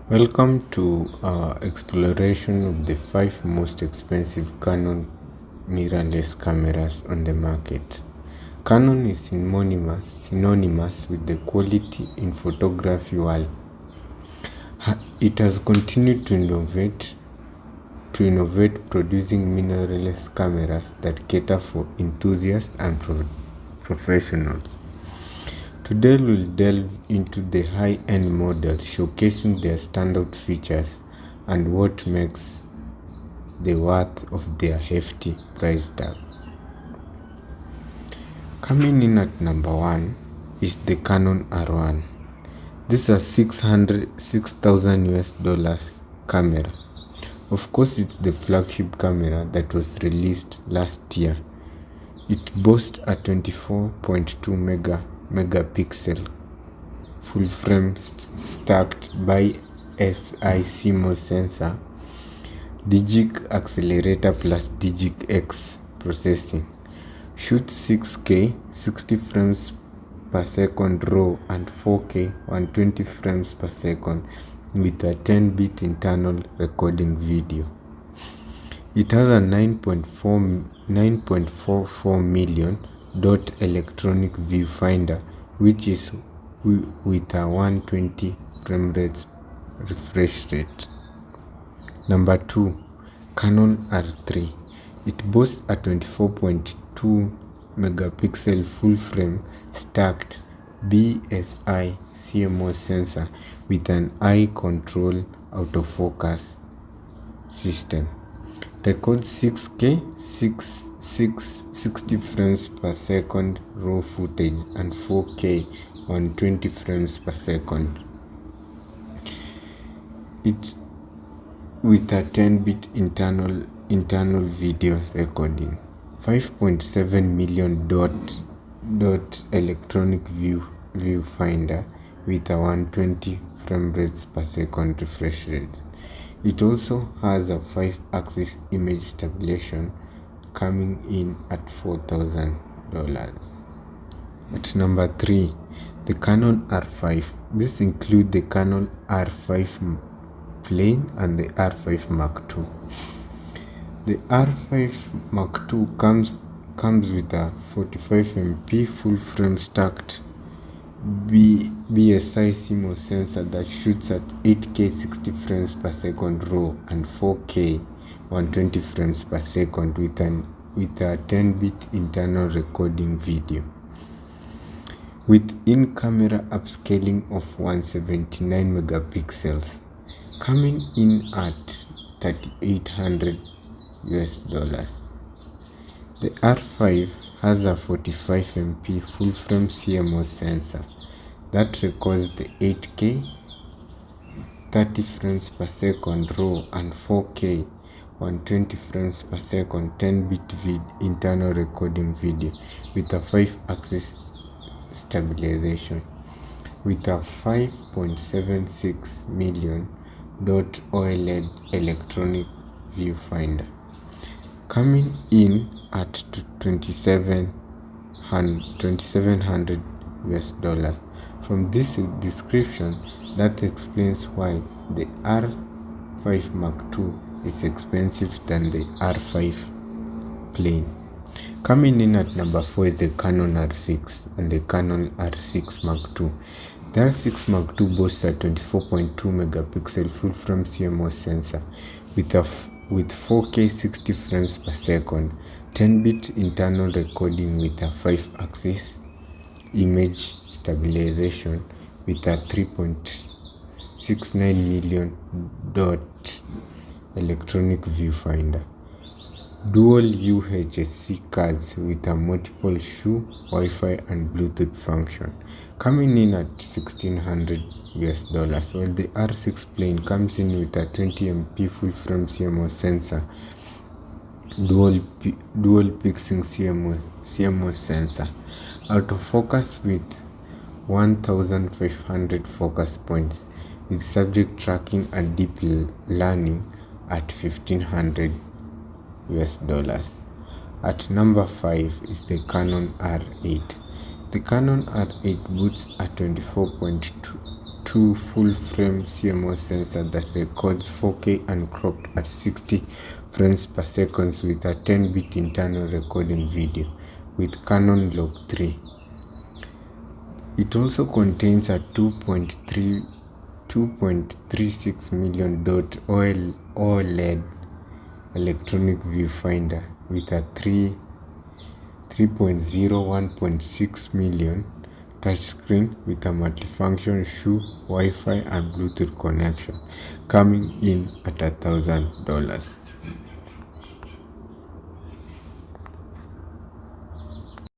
Welcome to our exploration of the 5 most expensive Canon mirrorless cameras on the market. Canon is synonymous with the quality in photography world. It has continued to innovate, producing mirrorless cameras that cater for enthusiasts and professionals. Today we'll delve into the high-end models, showcasing their standout features and what makes the worth of their hefty price tag. Coming in at number 1 is the Canon R1. This is a 6,000 US dollars camera. Of course, it's the flagship camera that was released last year. It boasts a 24.2 megapixel full frame stacked by CMOS sensor, digic accelerator plus digic X processing, shoots 6K 60 frames per second raw and 4K 120 frames per second with a 10-bit internal recording video. It has a 9.44 million dot electronic viewfinder, which is with a 120 frame rate refresh rate. Number 2, Canon R3. It boasts a 24.2 megapixel full frame stacked BSI CMOS sensor with an eye control autofocus system. Records 6K 60 frames per second raw footage and 4K 120 frames per second. It's with a 10-bit internal video recording. 5.7 million dot electronic viewfinder with a 120 frame rates per second refresh rate. It also has a 5-axis image stabilization, coming in at $4,000. At number 3, the Canon R5. This includes the Canon R5 plain and the R5 Mark II. The R5 Mark II comes with a 45MP full frame stacked BSI CMOS sensor that shoots at 8K 60 frames per second raw and 4K 120 frames per second with a 10-bit internal recording video. With in-camera upscaling of 179 megapixels, coming in at $3,800 US. The R5 has a 45MP full frame CMOS sensor that records the 8K 30 frames per second raw and 4K 120 frames per second 10-bit internal recording video with a 5-axis stabilization with a 5.76 million dot OLED electronic viewfinder, coming in at $2,700 US. From this description, that explains why the R5 Mark II is expensive than the R5 plain. Coming in at number 4 is the Canon R6 and the Canon R6 Mark II. The R6 Mark II boasts a 24.2 megapixel full frame CMOS sensor with 4K 60 frames per second, 10-bit internal recording with a 5-axis image stabilization with a 3.69 million dot electronic viewfinder. Dual UHC cards with a multiple shoe, Wi-Fi and Bluetooth function, coming in at $1,600 US, while the R6 plain comes in with a 20MP full frame CMOS sensor, dual pixel CMOS sensor, autofocus with 1,500 focus points, with subject tracking and deep learning at $1,500 US. At number 5 is the Canon R8. The Canon R8 boosts a 24.2 full-frame CMOS sensor that records 4K uncropped at 60 frames per second with a 10-bit internal recording video with Canon Log 3. It also contains a 2.36 million dot OLED electronic viewfinder with a 3.01.6 million touchscreen with a multifunction shoe, Wi-Fi and Bluetooth connection, coming in at $1,000.